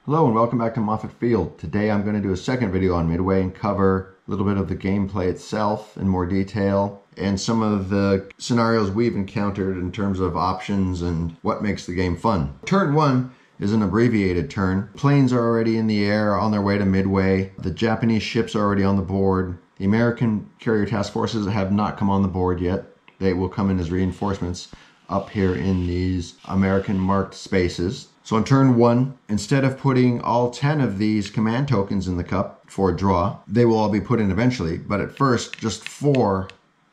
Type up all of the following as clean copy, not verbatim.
Hello and welcome back to Moffett Field. Today I'm going to do a second video on Midway and cover a little bit of the gameplay itself in more detail and some of the scenarios we've encountered in terms of options and what makes the game fun. Turn 1 is an abbreviated turn. Planes are already in the air on their way to Midway. The Japanese ships are already on the board. The American carrier task forces have not come on the board yet. They will come in as reinforcements up here in these American marked spaces. So on turn 1, instead of putting all 10 of these command tokens in the cup for a draw, they will all be put in eventually, but at first just 4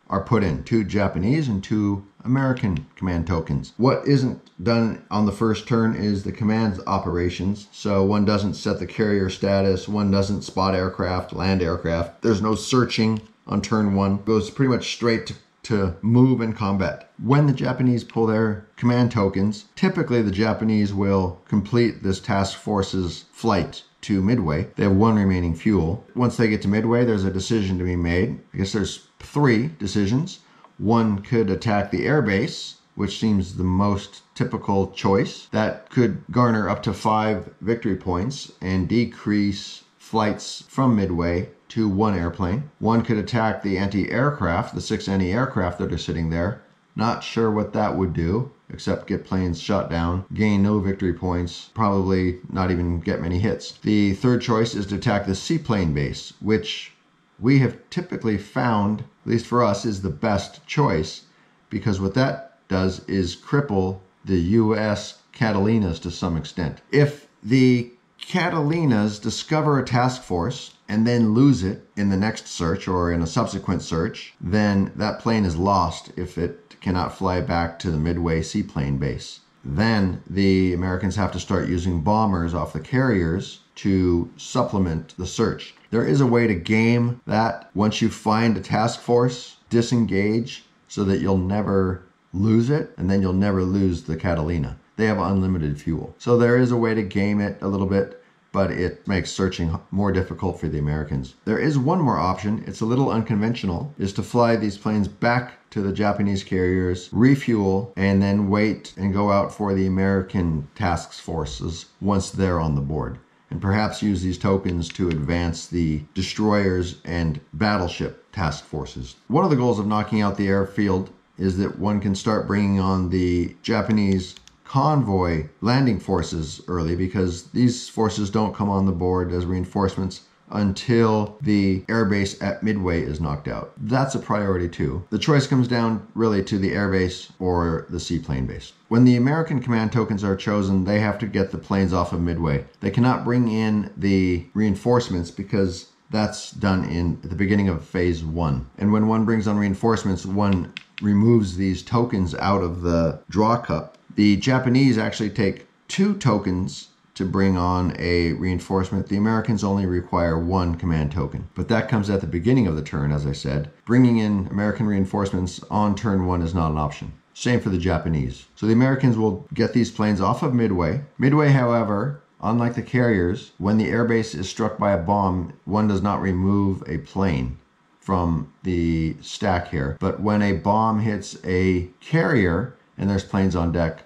are put in, 2 Japanese and 2 American command tokens. What isn't done on the first turn is the command operations. So one doesn't set the carrier status, one doesn't spot aircraft, land aircraft. There's no searching on turn 1. It goes pretty much straight to move and combat. When the Japanese pull their command tokens, typically the Japanese will complete this task force's flight to Midway. They have 1 remaining fuel. Once they get to Midway, there's a decision to be made. I guess there's 3 decisions. One could attack the airbase, which seems the most typical choice. That could garner up to 5 victory points and decrease flights from Midway to 1 airplane. One could attack the anti-aircraft, the 6 anti-aircraft that are sitting there. Not sure what that would do, except get planes shot down, gain no victory points, probably not even get many hits. The third choice is to attack the Seaplane base, which we have typically found, at least for us, is the best choice, because what that does is cripple the U.S. Catalinas to some extent. If the Catalinas discover a task force and then lose it in the next search or in a subsequent search, then that plane is lost if it cannot fly back to the Midway seaplane base. Then the Americans have to start using bombers off the carriers to supplement the search. There is a way to game that. Once you find a task force, disengage so that you'll never lose it, and then you'll never lose the Catalina. They have unlimited fuel. So there is a way to game it a little bit, but it makes searching more difficult for the Americans. There is one more option. It's a little unconventional, is to fly these planes back to the Japanese carriers, refuel, and then wait and go out for the American task forces once they're on the board. And perhaps use these tokens to advance the destroyers and battleship task forces. One of the goals of knocking out the airfield is that one can start bringing on the Japanese convoy landing forces early, because these forces don't come on the board as reinforcements until the airbase at Midway is knocked out. That's a priority too. The choice comes down really to the airbase or the seaplane base. When the American command tokens are chosen, they have to get the planes off of Midway. They cannot bring in the reinforcements because that's done at the beginning of phase 1. And when one brings on reinforcements, one removes these tokens out of the draw cup. The Japanese actually take 2 tokens to bring on a reinforcement. The Americans only require 1 command token, but that comes at the beginning of the turn, as I said. Bringing in American reinforcements on turn 1 is not an option. Same for the Japanese. So the Americans will get these planes off of Midway. Midway, however, unlike the carriers, when the airbase is struck by a bomb, one does not remove a plane from the stack here. But when a bomb hits a carrier and there's planes on deck,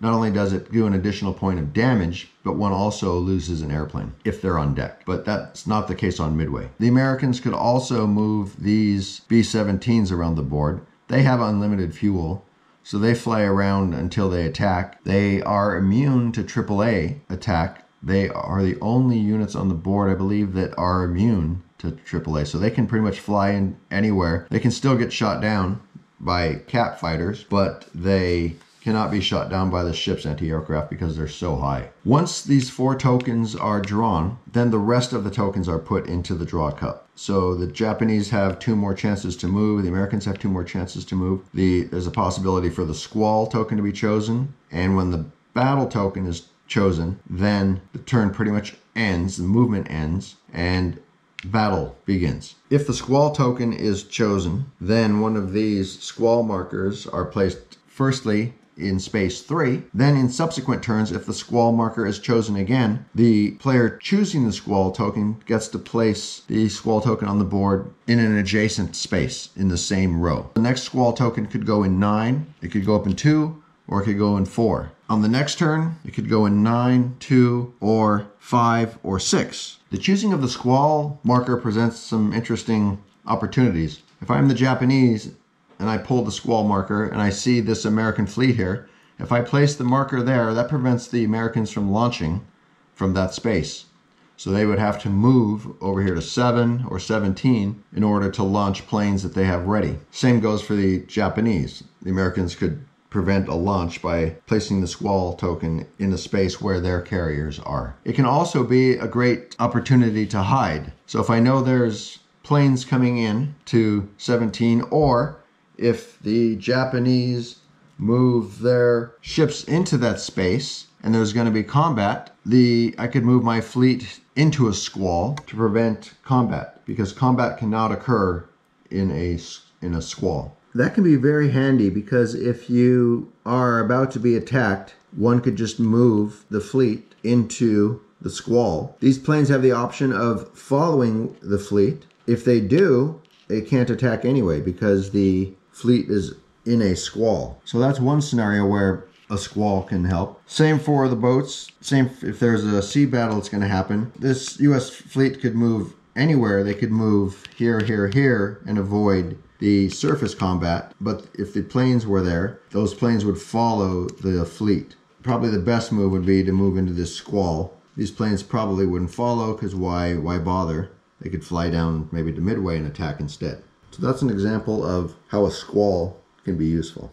not only does it do an additional point of damage, but one also loses an airplane if they're on deck. But that's not the case on Midway. The Americans could also move these B-17s around the board. They have unlimited fuel, so they fly around until they attack. They are immune to AAA attack. They are the only units on the board, I believe, that are immune to AAA. So they can pretty much fly in anywhere. They can still get shot down by cat fighters, but they cannot be shot down by the ship's anti-aircraft because they're so high. Once these 4 tokens are drawn, then the rest of the tokens are put into the draw cup. So the Japanese have 2 more chances to move. The Americans have 2 more chances to move. There's a possibility for the squall token to be chosen. And when the battle token is chosen, then the turn pretty much ends, the movement ends, and battle begins. If the squall token is chosen, then one of these squall markers are placed firstly in space 3. Then in subsequent turns, if the squall marker is chosen again, the player choosing the squall token gets to place the squall token on the board in an adjacent space in the same row. The next squall token could go in 9, it could go up in 2, or it could go in 4. On the next turn, it could go in 9, 2, or 5, or 6. The choosing of the squall marker presents some interesting opportunities. If I'm the Japanese and I pull the squall marker and I see this American fleet here, if I place the marker there, that prevents the Americans from launching from that space. So they would have to move over here to 7 or 17 in order to launch planes that they have ready. Same goes for the Japanese. The Americans could prevent a launch by placing the squall token in the space where their carriers are. It can also be a great opportunity to hide. So if I know there's planes coming in to 17, or if the Japanese move their ships into that space and there's going to be combat, I could move my fleet into a squall to prevent combat, because combat cannot occur in a squall. That can be very handy, because if you are about to be attacked, one could just move the fleet into the squall. These planes have the option of following the fleet. If they do, they can't attack anyway because the fleet is in a squall. So that's one scenario where a squall can help. Same for the boats. Same if there's a sea battle that's going to happen. This U.S. fleet could move anywhere. They could move here, here, here, and avoid the surface combat. But if the planes were there, those planes would follow the fleet. Probably the best move would be to move into this squall. These planes probably wouldn't follow, because why bother? They could fly down maybe to Midway and attack instead. So that's an example of how a squall can be useful.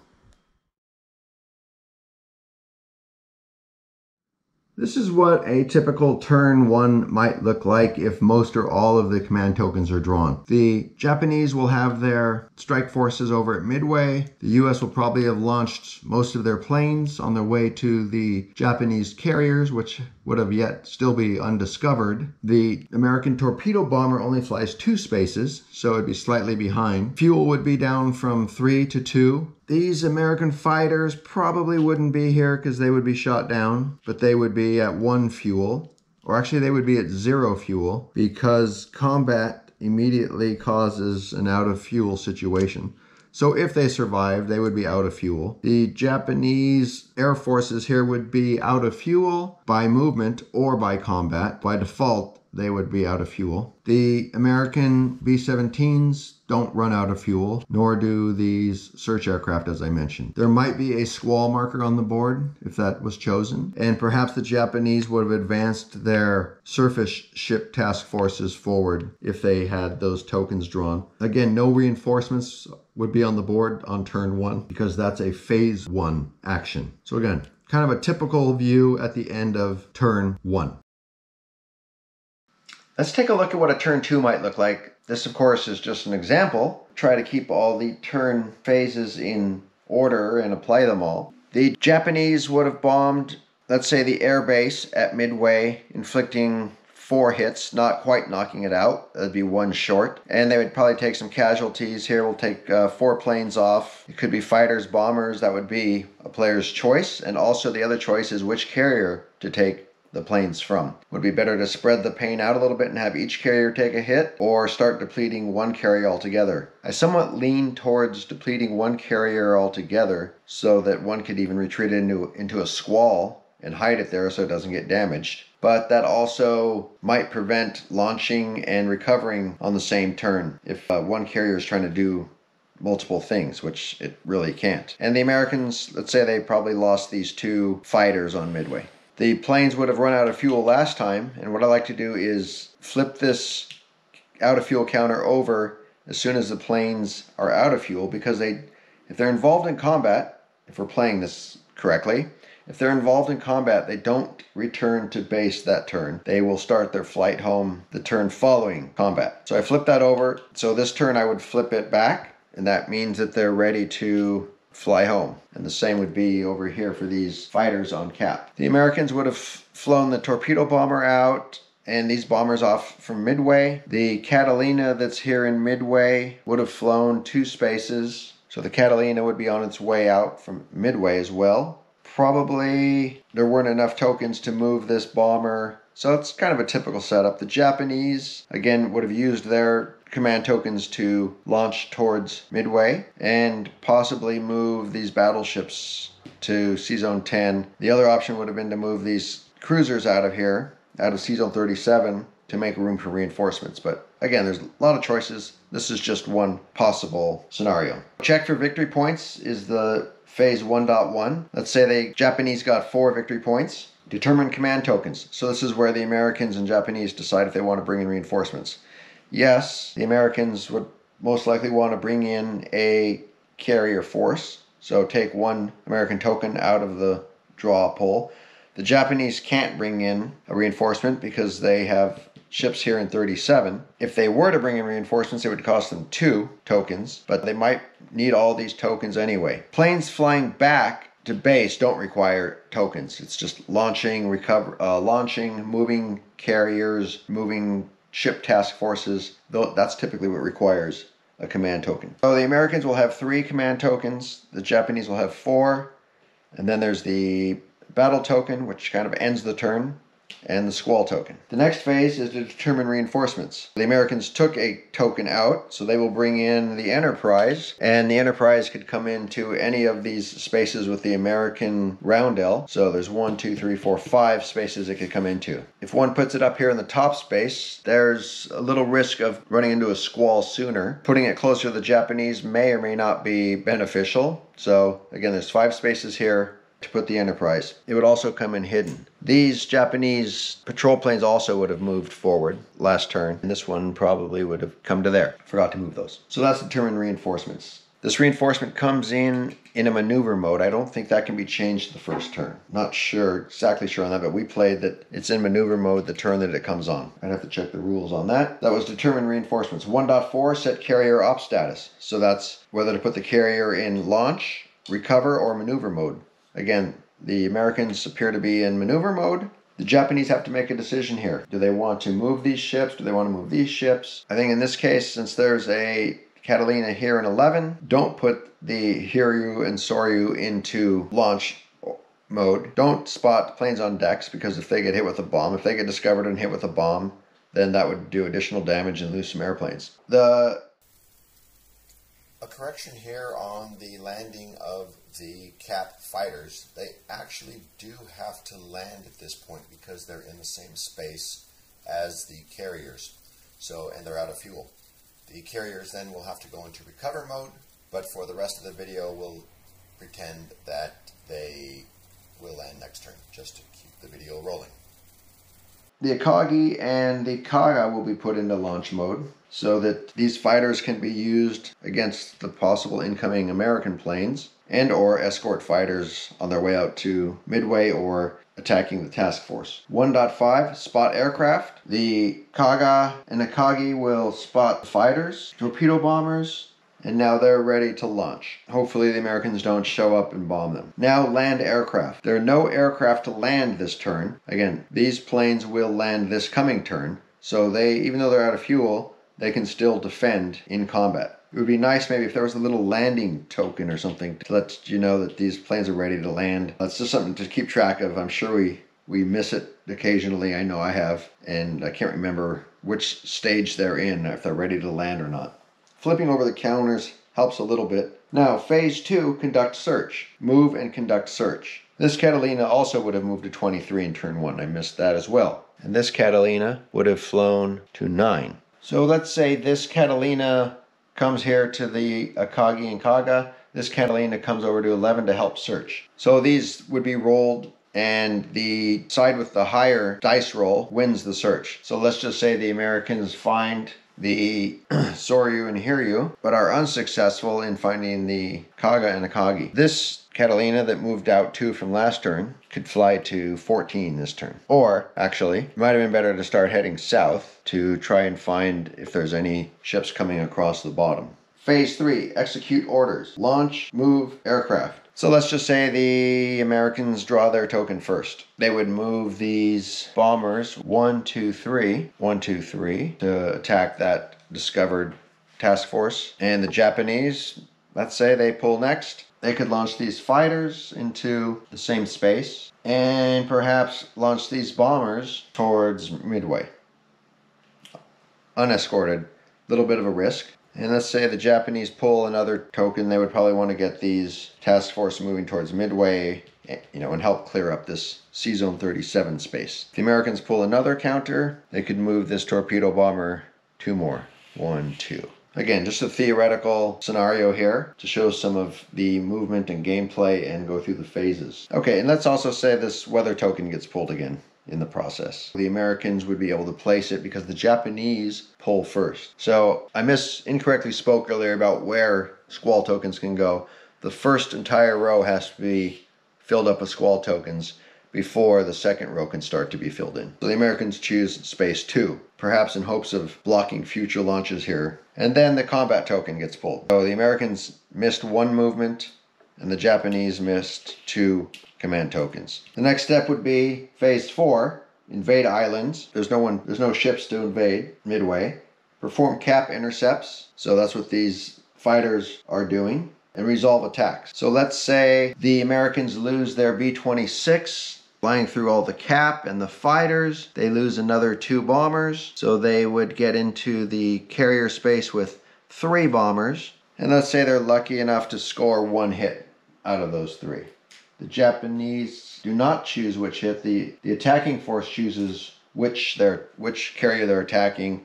This is what a typical turn 1 might look like if most or all of the command tokens are drawn. The Japanese will have their strike forces over at Midway. The US will probably have launched most of their planes on their way to the Japanese carriers, which would have yet still be undiscovered. The American torpedo bomber only flies 2 spaces, so it'd be slightly behind. Fuel would be down from 3 to 2. These American fighters probably wouldn't be here because they would be shot down, but they would be at 1 fuel, or actually they would be at 0 fuel, because combat immediately causes an out of fuel situation. So if they survived, they would be out of fuel. The Japanese air forces here would be out of fuel by movement or by combat. By default, they would be out of fuel. The American B-17s don't run out of fuel, nor do these search aircraft, as I mentioned. There might be a squall marker on the board if that was chosen, and perhaps the Japanese would have advanced their surface ship task forces forward if they had those tokens drawn. Again, no reinforcements would be on the board on turn 1 because that's a phase 1 action. So again, kind of a typical view at the end of turn 1. Let's take a look at what a turn 2 might look like. This, of course, is just an example. Try to keep all the turn phases in order and apply them all. The Japanese would have bombed, let's say, the air base at Midway, inflicting 4 hits, not quite knocking it out. That'd be 1 short. And they would probably take some casualties here. We'll take 4 planes off. It could be fighters, bombers. That would be a player's choice. And also the other choice is which carrier to take the planes from. Would be better to spread the pain out a little bit and have each carrier take a hit, or start depleting 1 carrier altogether. I somewhat lean towards depleting 1 carrier altogether so that one could even retreat into a squall and hide it there so it doesn't get damaged. But that also might prevent launching and recovering on the same turn if 1 carrier is trying to do multiple things, which it really can't. And the Americans, let's say they probably lost these 2 fighters on Midway. The planes would have run out of fuel last time, and what I like to do is flip this out of fuel counter over as soon as the planes are out of fuel, because if they're involved in combat, if we're playing this correctly, if they're involved in combat, they don't return to base that turn. They will start their flight home the turn following combat. So I flip that over. So this turn I would flip it back, and that means that they're ready to fly home. And the same would be over here for these fighters on cap. The Americans would have flown the torpedo bomber out and these bombers off from Midway. The Catalina that's here in Midway would have flown 2 spaces. So the Catalina would be on its way out from Midway as well. Probably there weren't enough tokens to move this bomber. So it's kind of a typical setup. The Japanese, again, would have used their command tokens to launch towards Midway and possibly move these battleships to C-Zone 10. The other option would have been to move these cruisers out of here, out of C-Zone 37, to make room for reinforcements. But again, there's a lot of choices. This is just one possible scenario. Check for victory points is the phase 1.1. Let's say the Japanese got 4 victory points. Determine command tokens. So this is where the Americans and Japanese decide if they want to bring in reinforcements. Yes, the Americans would most likely want to bring in a carrier force. So take 1 American token out of the draw pool. The Japanese can't bring in a reinforcement because they have ships here in 37. If they were to bring in reinforcements, it would cost them 2 tokens, but they might need all these tokens anyway. Planes flying back to base don't require tokens. It's just launching, launching, moving carriers, moving ship task forces. That's typically what requires a command token. So the Americans will have 3 command tokens. The Japanese will have 4. And then there's the battle token, which kind of ends the turn, and the squall token. The next phase is to determine reinforcements. The Americans took a token out, so they will bring in the Enterprise, and the Enterprise could come into any of these spaces with the American roundel. So there's 1, 2, 3, 4, 5 spaces it could come into. If one puts it up here in the top space, there's a little risk of running into a squall sooner. Putting it closer to the Japanese may or may not be beneficial. So again, there's 5 spaces here to put the Enterprise. It would also come in hidden. These Japanese patrol planes also would have moved forward last turn, and this one probably would have come to there. Forgot to move those. So that's determined reinforcements. This reinforcement comes in a maneuver mode. I don't think that can be changed the first turn. Not exactly sure on that, but we played that it's in maneuver mode the turn that it comes on. I'd have to check the rules on that. That was determined reinforcements. 1.4 set carrier op status. So that's whether to put the carrier in launch, recover, or maneuver mode. Again, the Americans appear to be in maneuver mode. The Japanese have to make a decision here. Do they want to move these ships? Do they want to move these ships? I think in this case, since there's a Catalina here in 11, don't put the Hiryu and Soryu into launch mode. Don't spot planes on decks, because if they get hit with a bomb, if they get discovered and hit with a bomb, then that would do additional damage and lose some airplanes. A correction here on the landing of the Cat fighters. They actually do have to land at this point because they're in the same space as the carriers. So, and they're out of fuel. The carriers then will have to go into recover mode, but for the rest of the video we'll pretend that they will land next turn, just to keep the video rolling. The Akagi and the Kaga will be put into launch mode so that these fighters can be used against the possible incoming American planes and or escort fighters on their way out to Midway or attacking the task force. 1.5 spot aircraft. The Kaga and Akagi will spot fighters, torpedo bombers, and now they're ready to launch. Hopefully the Americans don't show up and bomb them. Now land aircraft. There are no aircraft to land this turn. Again, these planes will land this coming turn, so they, even though they're out of fuel, they can still defend in combat. It would be nice maybe if there was a little landing token or something to let you know that these planes are ready to land. That's just something to keep track of. I'm sure we miss it occasionally. I know I have, and I can't remember which stage they're in, if they're ready to land or not. Flipping over the counters helps a little bit. Now, phase 2, conduct search. Move and conduct search. This Catalina also would have moved to 23 in turn 1. I missed that as well. And this Catalina would have flown to 9. So let's say this Catalina comes here to the Akagi and Kaga. This Catalina comes over to 11 to help search. So these would be rolled, and the side with the higher dice roll wins the search. So let's just say the Americans find the Soryu and Hiryu, but are unsuccessful in finding the Kaga and Akagi. This Catalina that moved out 2 from last turn could fly to 14 this turn. Or, actually, it might have been better to start heading south to try and find if there's any ships coming across the bottom. Phase 3, execute orders. Launch, move, aircraft. So let's just say the Americans draw their token first. They would move these bombers 1, 2, 3, 1, 2, 3 to attack that discovered task force. And the Japanese, let's say they pull next. They could launch these fighters into the same space and perhaps launch these bombers towards Midway, unescorted, little bit of a risk. And let's say the Japanese pull another token, they would probably want to get these task force moving towards Midway, and help clear up this C Zone 37 space. If the Americans pull another counter, they could move this torpedo bomber 2 more. 1, 2. Again, just a theoretical scenario here to show some of the movement and gameplay and go through the phases. Okay, and let's also say this weather token gets pulled again in the process. The Americans would be able to place it because the Japanese pull first. So I incorrectly spoke earlier about where squall tokens can go. The first entire row has to be filled up with squall tokens before the second row can start to be filled in. So the Americans choose space 2, perhaps in hopes of blocking future launches here. And then the combat token gets pulled. So the Americans missed 1 movement and the Japanese missed 2 command tokens. The next step would be phase 4, invade islands. There's no ships to invade Midway. Perform cap intercepts. So that's what these fighters are doing. And resolve attacks. So let's say the Americans lose their B-26 flying through all the cap and the fighters. They lose another 2 bombers. So they would get into the carrier space with 3 bombers. And let's say they're lucky enough to score 1 hit out of those 3. The Japanese do not choose which hit. The attacking force chooses which carrier they're attacking.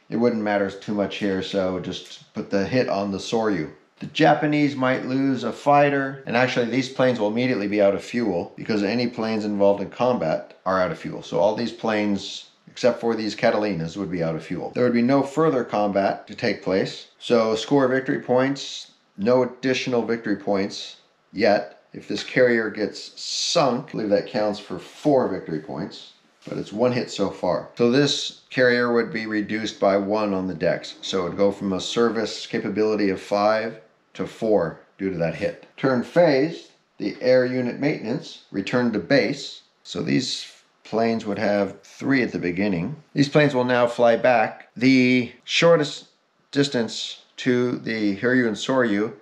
It wouldn't matter too much here, so just put the hit on the Soryu. The Japanese might lose a fighter, and actually these planes will immediately be out of fuel because any planes involved in combat are out of fuel. So all these planes, except for these Catalinas, would be out of fuel. There would be no further combat to take place. So score victory points, no additional victory points yet. If this carrier gets sunk, I believe that counts for 4 victory points, but it's 1 hit so far. So this carrier would be reduced by 1 on the decks. So it would go from a service capability of 5 to 4 due to that hit. Turn phased, the air unit maintenance return to base. So these planes would have 3 at the beginning. These planes will now fly back. The shortest distance to the Hiryu and Soryu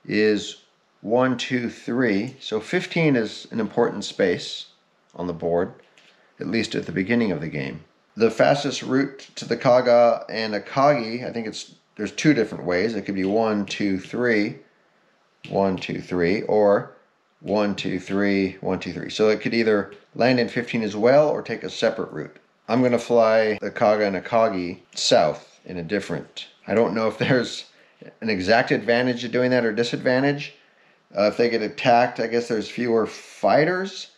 is 1, 2, 3. So 15 is an important space on the board, at least at the beginning of the game. The fastest route to the Kaga and Akagi, I think there's 2 different ways. It could be 1, 2, 3, 1, 2, 3, or 1, 2, 3, 1, 2, 3. So it could either land in 15 as well or take a separate route. I'm going to fly the Kaga and Akagi south in a different. I don't know if there's an exact advantage to doing that or disadvantage. If they get attacked, I guess there's fewer fighters,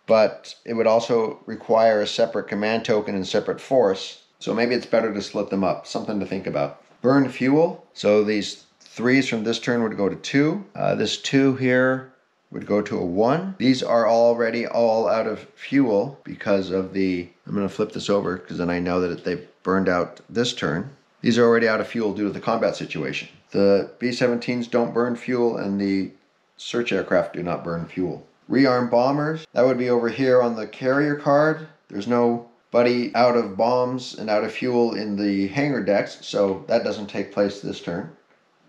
but it would also require a separate command token and separate force. So maybe it's better to split them up. Something to think about. Burn fuel. So these 3s from this turn would go to 2. This 2 here would go to a 1. These are already all out of fuel because of the... I'm going to flip this over because then I know that they burned out this turn. These are already out of fuel due to the combat situation. The B-17s don't burn fuel and the search aircraft do not burn fuel. Rearm bombers. That would be over here on the carrier card. There's nobody out of bombs and out of fuel in the hangar decks, so that doesn't take place this turn.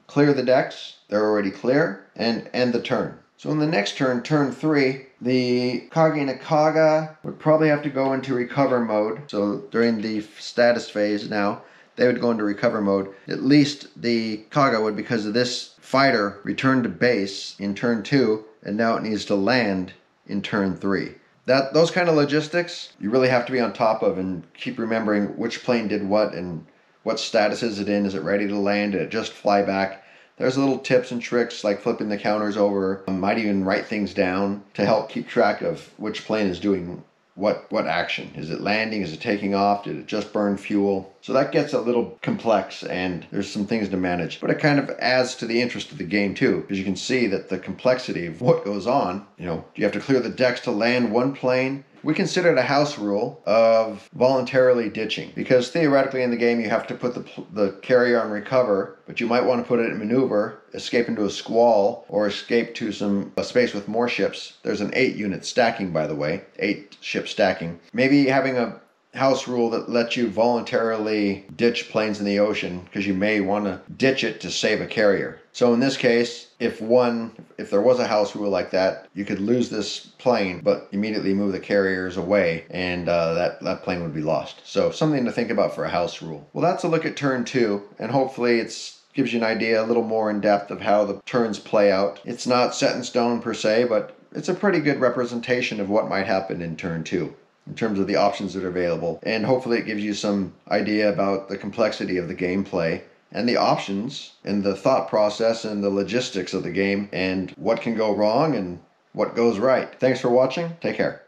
Clear the decks. They're already clear. And end the turn. So in the next turn, turn 3, the Kage and Kaga would probably have to go into recover mode. So during the status phase now, they would go into recover mode. At least the Kaga would, because of this fighter, return to base in turn 2, and now it needs to land in turn 3. Those kind of logistics, you really have to be on top of and keep remembering which plane did what and what status is it in. Is it ready to land? Did it just fly back? There's little tips and tricks like flipping the counters over. Might even write things down to help keep track of which plane is doing what action. Is it landing? Is it taking off? Did it just burn fuel? So that gets a little complex and there's some things to manage. But it kind of adds to the interest of the game too, because you can see that the complexity of what goes on. Do you have to clear the decks to land one plane? We consider it a house rule of voluntarily ditching, because theoretically in the game you have to put the carrier on recover, but you might want to put it in maneuver, escape into a squall, or escape to a space with more ships. There's an 8 unit stacking, by the way, 8 ship stacking. Maybe having a house rule that lets you voluntarily ditch planes in the ocean because you may want to ditch it to save a carrier. So in this case, if there was a house rule like that, you could lose this plane but immediately move the carriers away, and that plane would be lost. So something to think about for a house rule. Well, that's a look at turn 2, and hopefully gives you an idea a little more in depth of how the turns play out. It's not set in stone per se, but it's a pretty good representation of what might happen in turn 2 in terms of the options that are available. And hopefully it gives you some idea about the complexity of the gameplay and the options and the thought process and the logistics of the game and what can go wrong and what goes right. Thanks for watching. Take care.